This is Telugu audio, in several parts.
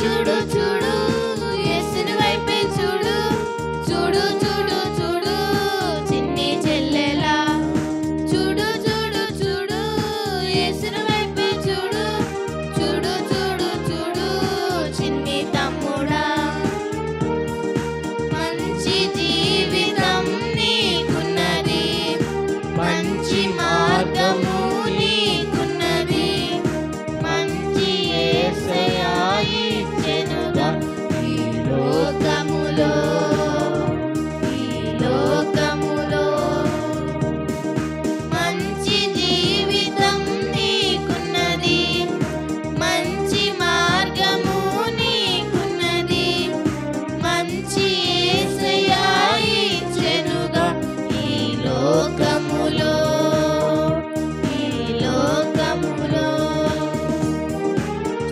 చూడు చూడు యేసుని వైపే చూడు చూడు చూడు చూడు చిన్ని చెల్లెలా చూడు చూడు చూడు యేసుని వైపే చూడు చూడు చూడు చూడు చిన్ని తమ్ముడా మంచి జీవితం నీకున్నది మంచి మార్గము నీకున్నది మంచి యేసయ్యా ఇచ్చెనుగా ఈ లోకములో మంచి జీవితం నీకున్నది మంచి మార్గము నీకున్నది మంచి యేసయ్యా ఇచ్చెనుగా ఈ లోకములో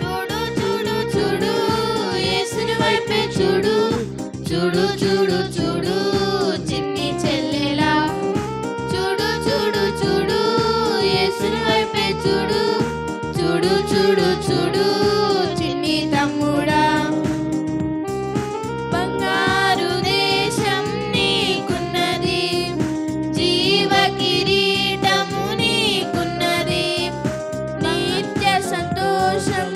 చూడు చూడు చూడు యేసుని వైపే చూడు చూడు చూడు చూడు చిన్ని చెల్లెలా చూడు చూడు చూడు యేసుని వైపే చూడు చూడు చూడు చూడు చిన్ని తమ్ముడా బంగారు దేశం నీకున్నది జీవ కిరీటము నీకున్నది నిత్య సంతోషం